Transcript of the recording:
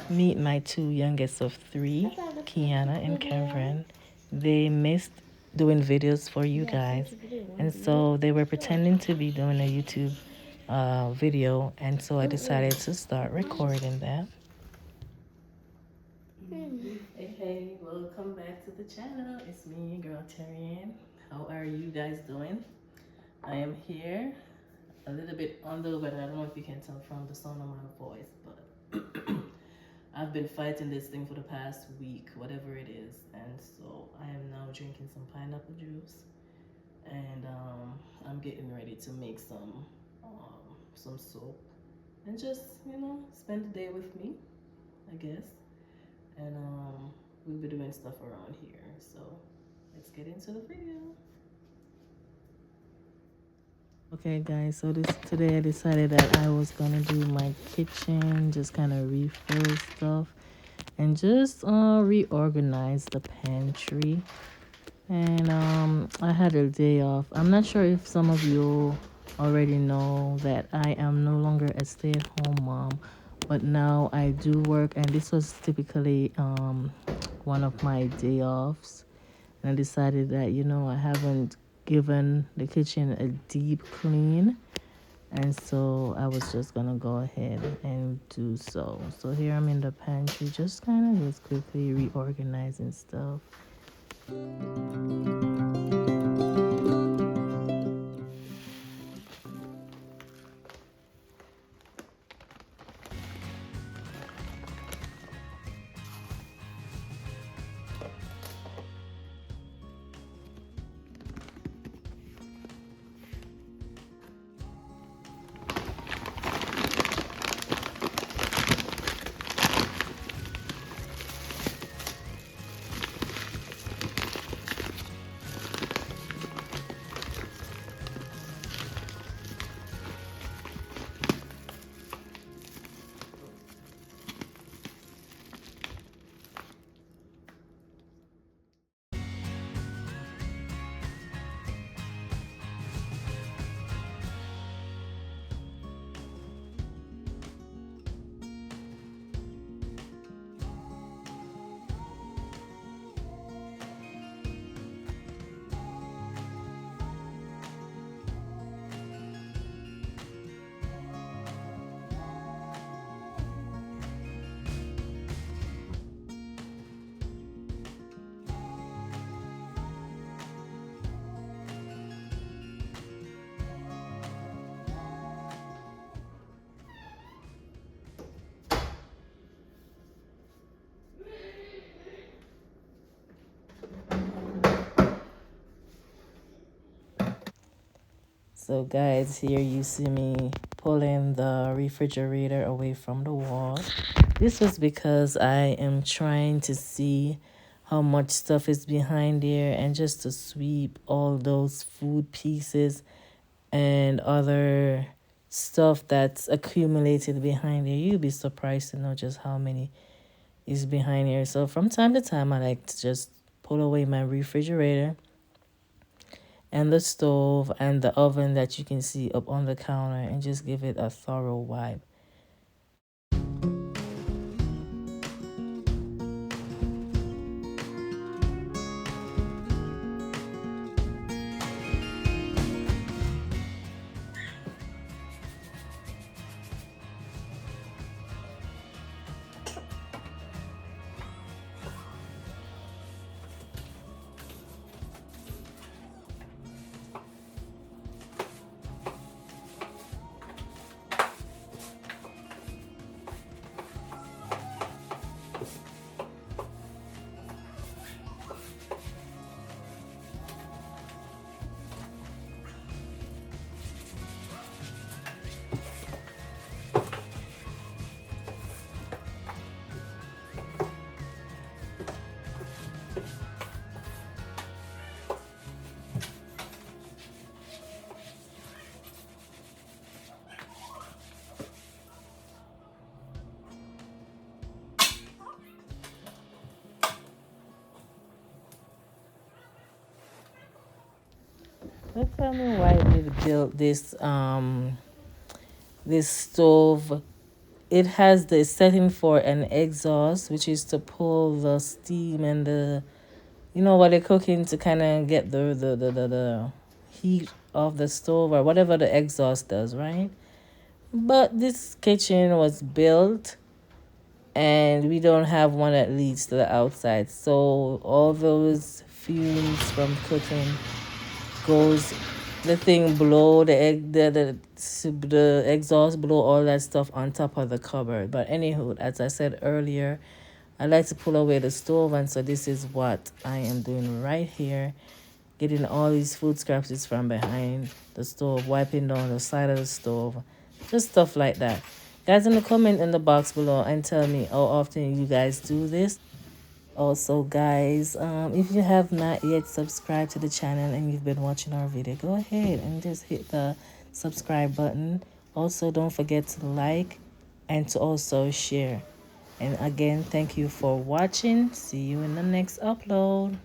meet my two youngest of three, Kiana and Kevin. They missed doing videos for you guys, and so they were pretending to be doing a YouTube video, and so I decided to start recording that. Hey, welcome back to the channel. It's me, your girl Terrian. How are you guys doing? I am here, a little bit under the weather. I don't know if you can tell from the sound of my voice, but I've been fighting this thing for the past week, whatever it is, and so I am now drinking some pineapple juice, and I'm getting ready to make some soap, and just spend the day with me, I guess, and we'll be doing stuff around here. So let's get into the video. Okay, guys, so today I decided that I was gonna do my kitchen, just kind of refill stuff and just reorganize the pantry. And I had a day off. I'm not sure if some of you already know that I am no longer a stay-at-home mom, but now I do work, and this was typically one of my day offs. And I decided that I haven't given the kitchen a deep clean, and so I was just gonna go ahead and do so. So here I'm in the pantry, just kind of just quickly reorganizing stuff. So guys, here you see me pulling the refrigerator away from the wall. This was because I am trying to see how much stuff is behind there, and just to sweep all those food pieces and other stuff that's accumulated behind there. You'll be surprised to know just how many is behind here. So from time to time, I like to just pull away my refrigerator and the stove and the oven that you can see up on the counter, and just give it a thorough wipe. Don't tell me why I need to build this stove it has the setting for an exhaust, which is to pull the steam and the, you know, what they're cooking, to kind of get the heat of the stove or whatever the exhaust does, right? But this kitchen was built and we don't have one that leads to the outside. So all those fumes from cooking goes, the thing blow the egg, the exhaust blow all that stuff on top of the cupboard. But anywho, as I said earlier, I like to pull away the stove, and so this is what I am doing right here, getting all these food scraps from behind the stove, wiping down the side of the stove, just stuff like that. Guys, in the comment in the box below and tell me how often you guys do this. Also, guys, if you have not yet subscribed to the channel and you've been watching our video, go ahead and just hit the subscribe button. Also, don't forget to like and to also share. And again, thank you for watching. See you in the next upload.